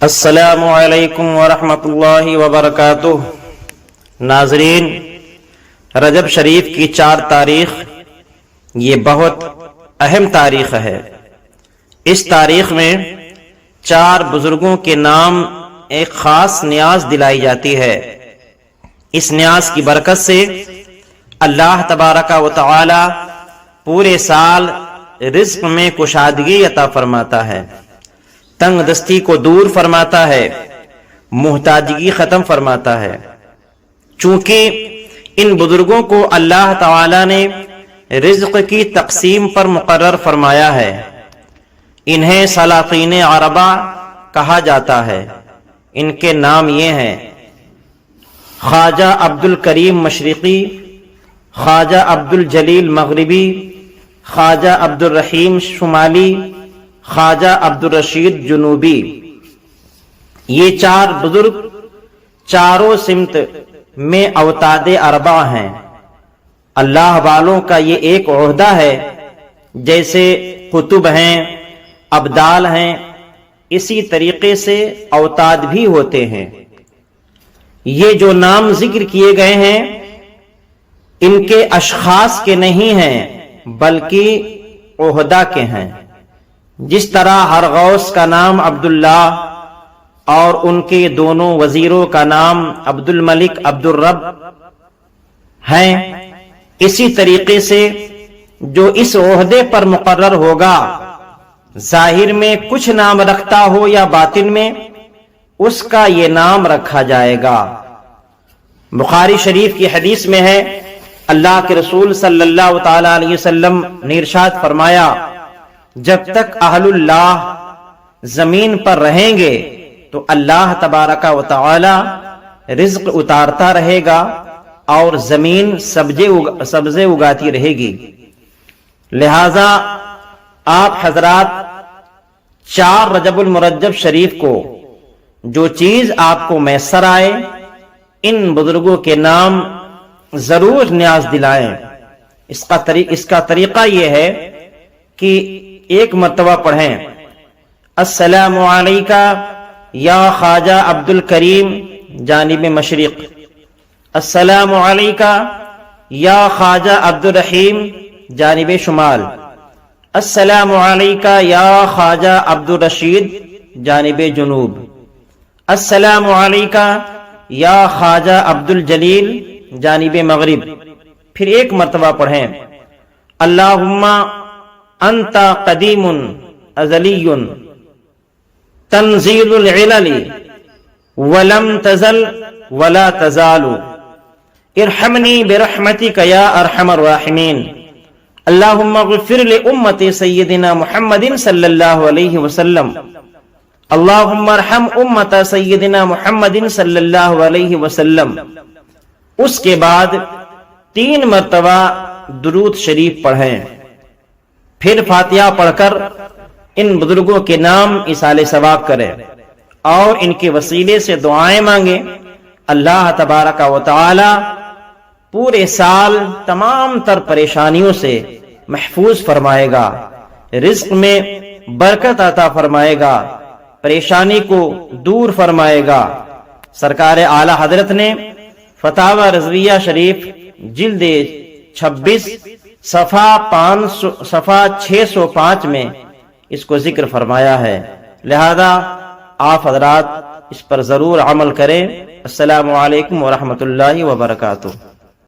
السلام علیکم ورحمۃ اللہ وبرکاتہ۔ ناظرین، رجب شریف کی 4 تاریخ یہ بہت اہم تاریخ ہے۔ اس تاریخ میں 4 بزرگوں کے نام ایک خاص نیاز دلائی جاتی ہے۔ اس نیاز کی برکت سے اللہ تبارک و تعالی پورے سال رزق میں کشادگی عطا فرماتا ہے، تنگ دستی کو دور فرماتا ہے، محتاجگی ختم فرماتا ہے۔ چونکہ ان بزرگوں کو اللہ تعالی نے رزق کی تقسیم پر مقرر فرمایا ہے، انہیں سلاطین عربہ کہا جاتا ہے۔ ان کے نام یہ ہیں: خواجہ عبد الکریم مشرقی، خواجہ عبد الجلیل مغربی، خواجہ عبد الرحیم شمالی، خواجہ عبد الرشید جنوبی۔ یہ 4 بزرگ چاروں سمت میں اوتاد اربع ہیں۔ اللہ والوں کا یہ ایک عہدہ ہے، جیسے قطب ہیں، ابدال ہیں، اسی طریقے سے اوتاد بھی ہوتے ہیں۔ یہ جو نام ذکر کیے گئے ہیں ان کے اشخاص کے نہیں ہیں بلکہ عہدہ کے ہیں۔ جس طرح ہر غوث کا نام عبداللہ اور ان کے دونوں وزیروں کا نام عبد الملک عبد الرب ہیں، اسی طریقے سے جو اس عہدے پر مقرر ہوگا، ظاہر میں کچھ نام رکھتا ہو یا باطن میں، اس کا یہ نام رکھا جائے گا۔ بخاری شریف کی حدیث میں ہے، اللہ کے رسول صلی اللہ تعالی علیہ وسلم نے ارشاد فرمایا، جب تک اہل اللہ زمین پر رہیں گے تو اللہ تبارک و تعالی رزق اتارتا رہے گا اور زمین سبزے اگاتی رہے گی۔ لہذا آپ حضرات 4 رجب المرجب شریف کو جو چیز آپ کو میسر آئے، ان بزرگوں کے نام ضرور نیاز دلائیں۔ اس کا طریقہ یہ ہے کہ ایک مرتبہ پڑھیں: السلام علیکہ یا خواجہ عبد الکریم جانب مشرق، السلام علیکہ یا خواجہ عبد الرحیم جانب شمال، السلام علیکہ یا خواجہ عبد الرشید جانب جنوب، السلام علیکہ یا خواجہ عبد الجلیل جانب مغرب۔ پھر ایک مرتبہ پڑھیں: اللہم انت قدیم ازلی تنزیل العلل ولم تزل ولا تزال ارحمنی برحمتک یا ارحم الراحمین اللہم اغفر لامت سیدنا محمد صلی اللہ علیہ وسلم اللہم ارحم امت سیدنا محمد صلی اللہ علیہ وسلم۔ اس کے بعد 3 مرتبہ درود شریف پڑھیں، پھر فاتحہ پڑھ کر ان بزرگوں کے نام ایصال ثواب کریں اور ان کے وسیلے سے دعائیں مانگیں۔ اللہ تبارک و تعالی پورے سال تمام تر پریشانیوں سے محفوظ فرمائے گا، رزق میں برکت عطا فرمائے گا، پریشانی کو دور فرمائے گا۔ سرکار اعلی حضرت نے فتاوی رضویہ شریف جلد 26 صفحہ 605 میں اس کو ذکر فرمایا ہے۔ لہذا آپ حضرات اس پر ضرور عمل کریں۔ السلام علیکم ورحمۃ اللہ وبرکاتہ۔